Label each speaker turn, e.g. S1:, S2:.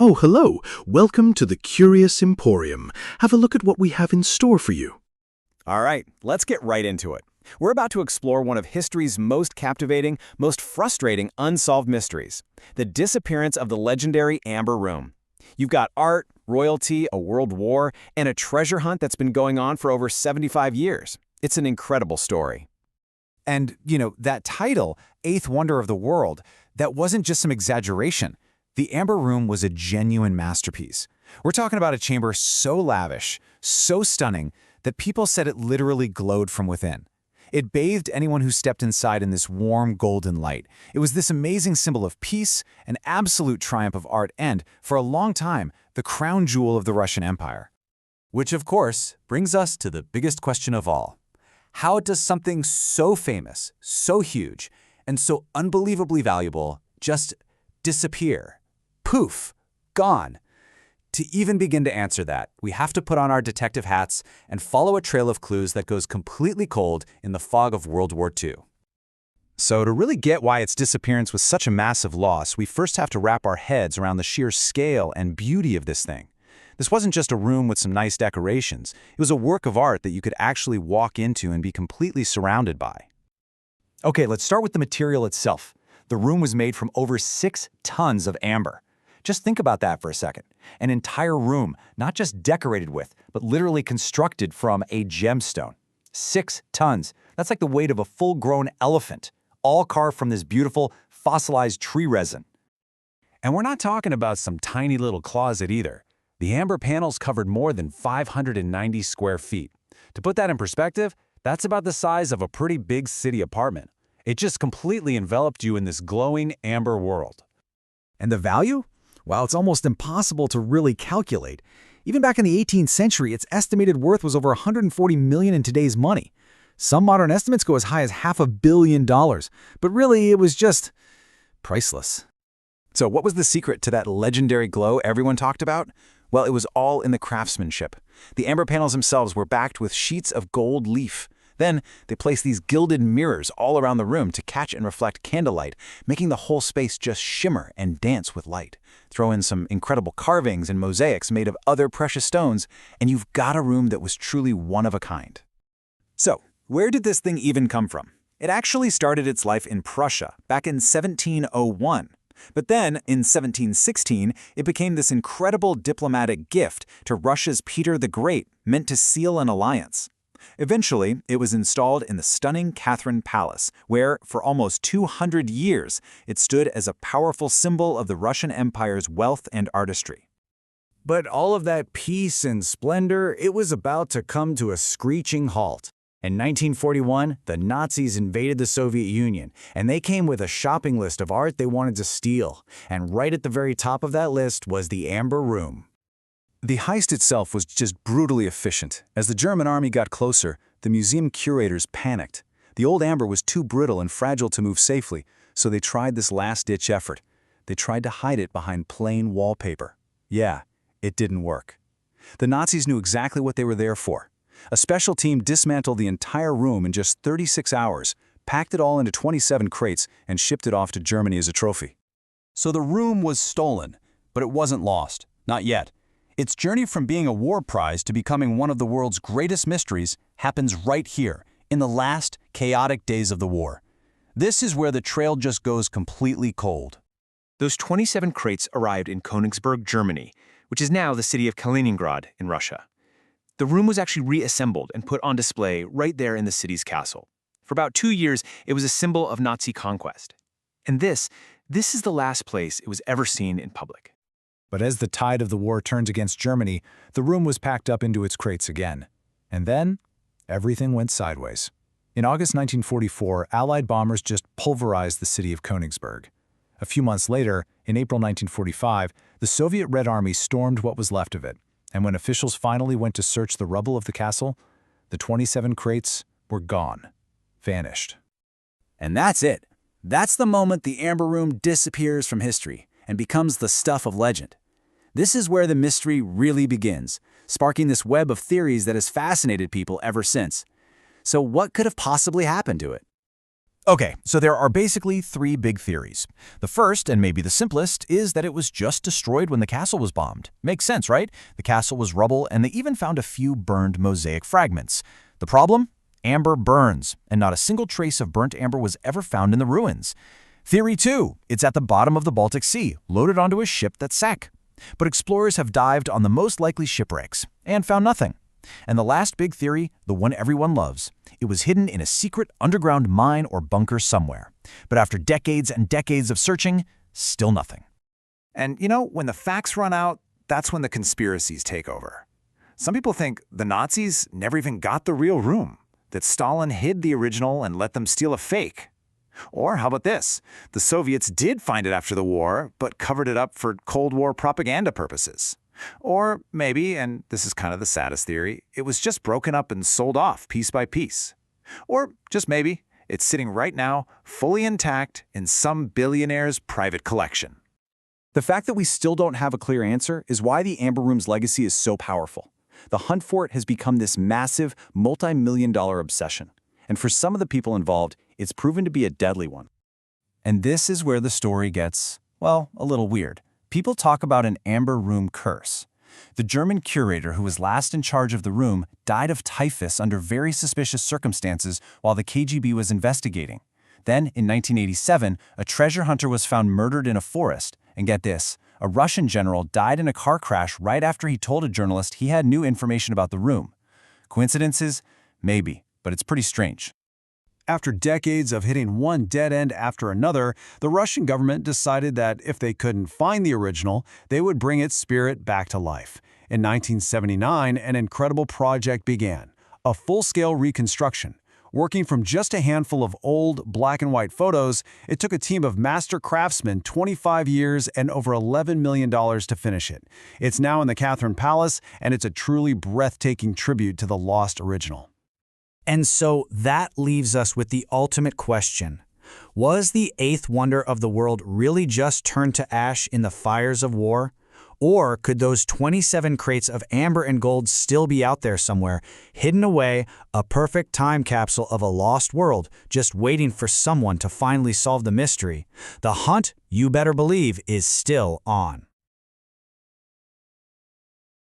S1: Oh, hello. Welcome to the Curious Emporium. Have a look at what we have in store for you.
S2: All right, let's get right into it. We're about to explore one of history's most captivating, most frustrating unsolved mysteries, the disappearance of the legendary Amber Room. You've got art, royalty, a world war, and a treasure hunt that's been going on for over 75 years. It's an incredible story.
S3: And, that title, Eighth Wonder of the World, that wasn't just some exaggeration. The Amber Room was a genuine masterpiece. We're talking about a chamber so lavish, so stunning, that people said it literally glowed from within. It bathed anyone who stepped inside in this warm golden light. It was this amazing symbol of peace, an absolute triumph of art, and, for a long time, the crown jewel of the Russian Empire. Which, of course, brings us to the biggest question of all. How does something so famous, so huge, and so unbelievably valuable just disappear? Poof, gone. To even begin to answer that, we have to put on our detective hats and follow a trail of clues that goes completely cold in the fog of World War II. So to really get why its disappearance was such a massive loss, we first have to wrap our heads around the sheer scale and beauty of this thing. This wasn't just a room with some nice decorations. It was a work of art that you could actually walk into and be completely surrounded by. Okay, let's start with the material itself. The room was made from over 6 tons of amber. Just think about that for a second. An entire room, not just decorated with, but literally constructed from a gemstone. 6 tons. That's like the weight of a full-grown elephant, all carved from this beautiful, fossilized tree resin. And we're not talking about some tiny little closet either. The amber panels covered more than 590 square feet. To put that in perspective, that's about the size of a pretty big city apartment. It just completely enveloped you in this glowing amber world.
S4: And the value? Well, it's almost impossible to really calculate. Even back in the 18th century, its estimated worth was over 140 million in today's money. Some modern estimates go as high as $500 million, but really it was just priceless.
S3: So what was the secret to that legendary glow everyone talked about? Well, it was all in the craftsmanship. The amber panels themselves were backed with sheets of gold leaf. Then, they placed these gilded mirrors all around the room to catch and reflect candlelight, making the whole space just shimmer and dance with light. Throw in some incredible carvings and mosaics made of other precious stones, and you've got a room that was truly one of a kind. So, where did this thing even come from? It actually started its life in Prussia, back in 1701. But then, in 1716, it became this incredible diplomatic gift to Russia's Peter the Great, meant to seal an alliance. Eventually, it was installed in the stunning Catherine Palace, where, for almost 200 years, it stood as a powerful symbol of the Russian Empire's wealth and artistry.
S4: But all of that peace and splendor, it was about to come to a screeching halt. In 1941, the Nazis invaded the Soviet Union, and they came with a shopping list of art they wanted to steal. And right at the very top of that list was the Amber Room.
S3: The heist itself was just brutally efficient. As the German army got closer, the museum curators panicked. The old amber was too brittle and fragile to move safely, so they tried this last-ditch effort. They tried to hide it behind plain wallpaper. Yeah, it didn't work. The Nazis knew exactly what they were there for. A special team dismantled the entire room in just 36 hours, packed it all into 27 crates, and shipped it off to Germany as a trophy. So the room was stolen, but it wasn't lost. Not yet. Its journey from being a war prize to becoming one of the world's greatest mysteries happens right here, in the last, chaotic days of the war. This is where the trail just goes completely cold.
S2: Those 27 crates arrived in Königsberg, Germany, which is now the city of Kaliningrad in Russia. The room was actually reassembled and put on display right there in the city's castle. For about 2 years, it was a symbol of Nazi conquest. And this is the last place it was ever seen in public.
S4: But as the tide of the war turned against Germany, the room was packed up into its crates again. And then, everything went sideways. In August 1944, Allied bombers just pulverized the city of Königsberg. A few months later, in April 1945, the Soviet Red Army stormed what was left of it. And when officials finally went to search the rubble of the castle, the 27 crates were gone, vanished.
S3: And that's it. That's the moment the Amber Room disappears from history and becomes the stuff of legend. This is where the mystery really begins, sparking this web of theories that has fascinated people ever since. So what could have possibly happened to it?
S2: Okay, so there are basically three big theories. The first, and maybe the simplest, is that it was just destroyed when the castle was bombed. Makes sense, right? The castle was rubble, and they even found a few burned mosaic fragments. The problem? Amber burns, and not a single trace of burnt amber was ever found in the ruins. Theory 2, it's at the bottom of the Baltic Sea, loaded onto a ship that sank. But explorers have dived on the most likely shipwrecks, and found nothing. And the last big theory, the one everyone loves, it was hidden in a secret underground mine or bunker somewhere. But after decades and decades of searching, still nothing.
S3: And you know, when the facts run out, that's when the conspiracies take over. Some people think the Nazis never even got the real room, that Stalin hid the original and let them steal a fake. Or how about this? The Soviets did find it after the war, but covered it up for Cold War propaganda purposes. Or maybe, and this is kind of the saddest theory, it was just broken up and sold off piece by piece. Or just maybe, it's sitting right now, fully intact, in some billionaire's private collection.
S2: The fact that we still don't have a clear answer is why the Amber Room's legacy is so powerful. The hunt for it has become this massive, multi-million-dollar obsession. And for some of the people involved, it's proven to be a deadly one. And this is where the story gets, well, a little weird. People talk about an Amber Room curse. The German curator who was last in charge of the room died of typhus under very suspicious circumstances while the KGB was investigating. Then, in 1987, a treasure hunter was found murdered in a forest. And get this, a Russian general died in a car crash right after he told a journalist he had new information about the room. Coincidences? Maybe, but it's pretty strange.
S5: After decades of hitting one dead end after another, the Russian government decided that if they couldn't find the original, they would bring its spirit back to life. In 1979, an incredible project began, a full-scale reconstruction. Working from just a handful of old, black-and-white photos, it took a team of master craftsmen 25 years and over $11 million to finish it. It's now in the Catherine Palace, and it's a truly breathtaking tribute to the lost original.
S6: And so that leaves us with the ultimate question. Was the eighth wonder of the world really just turned to ash in the fires of war? Or could those 27 crates of amber and gold still be out there somewhere, hidden away, a perfect time capsule of a lost world, just waiting for someone to finally solve the mystery? The hunt, you better believe, is still on.